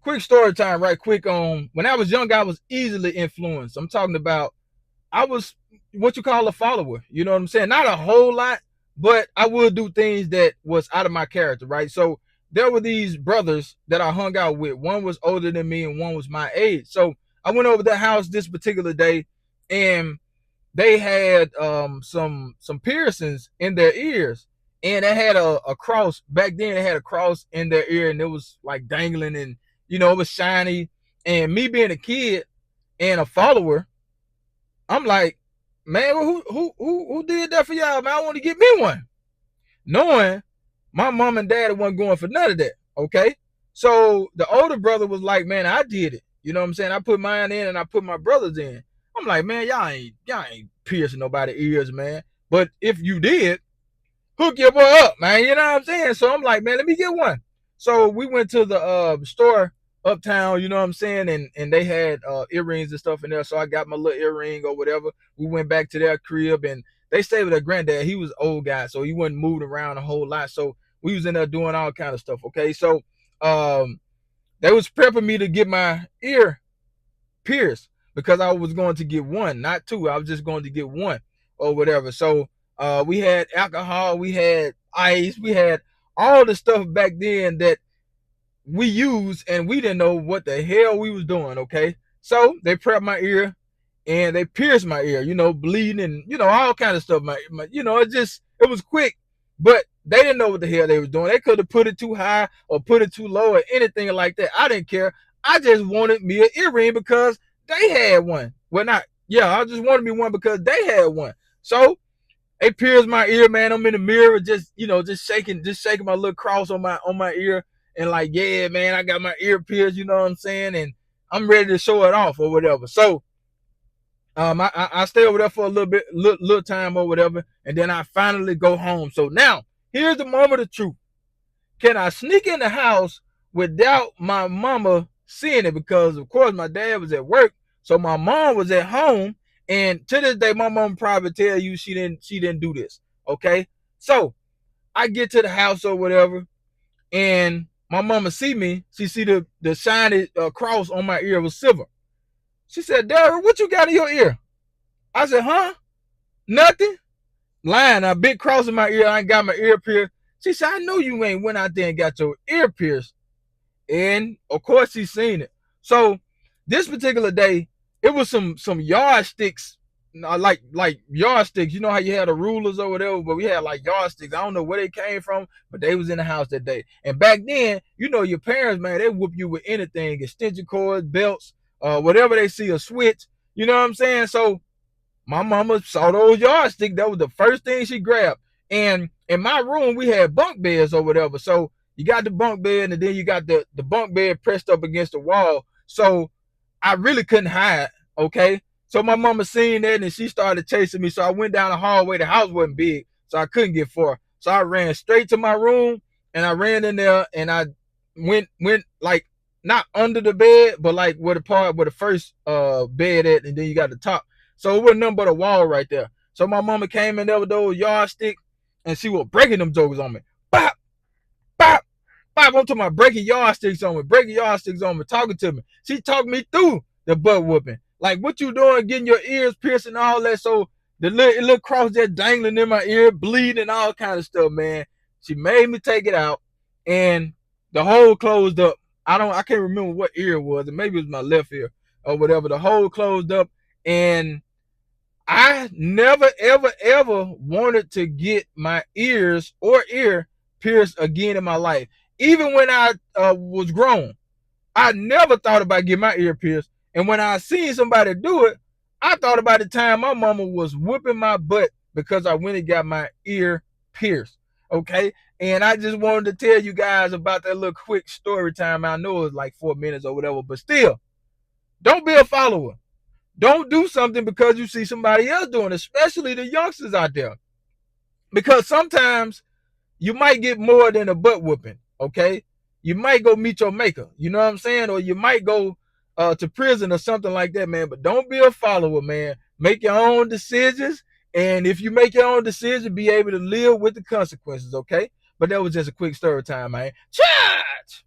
quick story time, right quick. When I was young, I was easily influenced. I'm talking about I was what you call a follower. You know what I'm saying? Not a whole lot, but I would do things that was out of my character, right? So there were these brothers that I hung out with. One was older than me and one was my age. So I went over their house this particular day, and they had some piercings in their ears, and they had a cross back then. They had a cross in their ear, and it was like dangling, and it was shiny. And me being a kid and a follower, I'm like, man, who did that for y'all? Man, I want to get me one. Knowing my mom and dad wasn't going for none of that. Okay. So the older brother was like, man, I did it. You know what I'm saying? I put mine in and I put my brother's in. I'm like, man, y'all ain't piercing nobody's ears, man. But if you did, hook your boy up, man. You know what I'm saying? So I'm like, man, let me get one. So we went to the store uptown, you know what I'm saying? And they had earrings and stuff in there. So I got my little earring or whatever. We went back to their crib, and they stayed with their granddad. He was an old guy, so he wasn't moving around a whole lot. So we was in there doing all kind of stuff. Okay. So um they was prepping me to get my ear pierced because I was going to get one, not two. I was just going to get one or whatever. So we had alcohol, we had ice, we had all the stuff back then that we used, and we didn't know what the hell we was doing. Okay, so they prepped my ear and they pierced my ear, bleeding, and all kind of stuff. It was quick, but they didn't know what the hell they was doing. They could have put it too high or put it too low or anything like that. I didn't care. I just wanted me an earring because they had one. Well, not yeah, I just wanted me one because they had one. So they pierced my ear, man. I'm in the mirror, just shaking my little cross on my ear, and like, yeah, man, I got my ear pierced. You know what I'm saying? And I'm ready to show it off or whatever. So I stay over there for a little bit, little time or whatever, and then I finally go home. So now here's the moment of truth. Can I sneak in the house without my mama seeing it? Because of course my dad was at work, so my mom was at home. And to this day, my mom probably tell you she didn't do this. Okay, so I get to the house or whatever, and my mama see me. She see the shiny cross on my ear was silver. She said, "Darryl, what you got in your ear?" I said, "Huh? Nothing." Lying, a big cross in my ear. I ain't got my ear pierced. She said, "I know you ain't went out there and got your ear pierced." And of course he seen it. So this particular day, it was some yardsticks, like yardsticks. You know how you had the rulers or whatever, but we had like yardsticks. I don't know where they came from, but they was in the house that day. And back then, your parents, man, they whoop you with anything, extension cords, belts, whatever they see, a switch. You know what I'm saying? So my mama saw those yardsticks. That was the first thing she grabbed. And in my room, we had bunk beds or whatever. So you got the bunk bed, and then you got the bunk bed pressed up against the wall. So I really couldn't hide. Okay. So my mama seen that, and she started chasing me. So I went down the hallway. The house wasn't big, so I couldn't get far. So I ran straight to my room, and I ran in there, and I went like not under the bed, but like where the first bed at, and then you got the top. So it wasn't nothing but a wall right there. So my mama came in there with those yardstick, and she was breaking them jokers on me. Bop, bop, bop. I'm talking about breaking yardsticks on me, talking to me. She talked me through the butt whooping. Like, what you doing, getting your ears pierced and all that. So the little cross just dangling in my ear, bleeding, all kind of stuff, man. She made me take it out, and the hole closed up. I can't remember what ear it was, and maybe it was my left ear or whatever. The hole closed up, and I never, ever, ever wanted to get my ears or ear pierced again in my life. Even when I was grown, I never thought about getting my ear pierced. And when I seen somebody do it, I thought about the time my mama was whooping my butt because I went and got my ear pierced. Okay. And I just wanted to tell you guys about that little quick story time. I know it was like 4 minutes or whatever, but still, don't be a follower. Don't do something because you see somebody else doing it, especially the youngsters out there. Because sometimes you might get more than a butt whooping, okay? You might go meet your maker, you know what I'm saying? Or you might go to prison or something like that, man. But don't be a follower, man. Make your own decisions. And if you make your own decision, be able to live with the consequences, okay? But that was just a quick story time, man. Charge!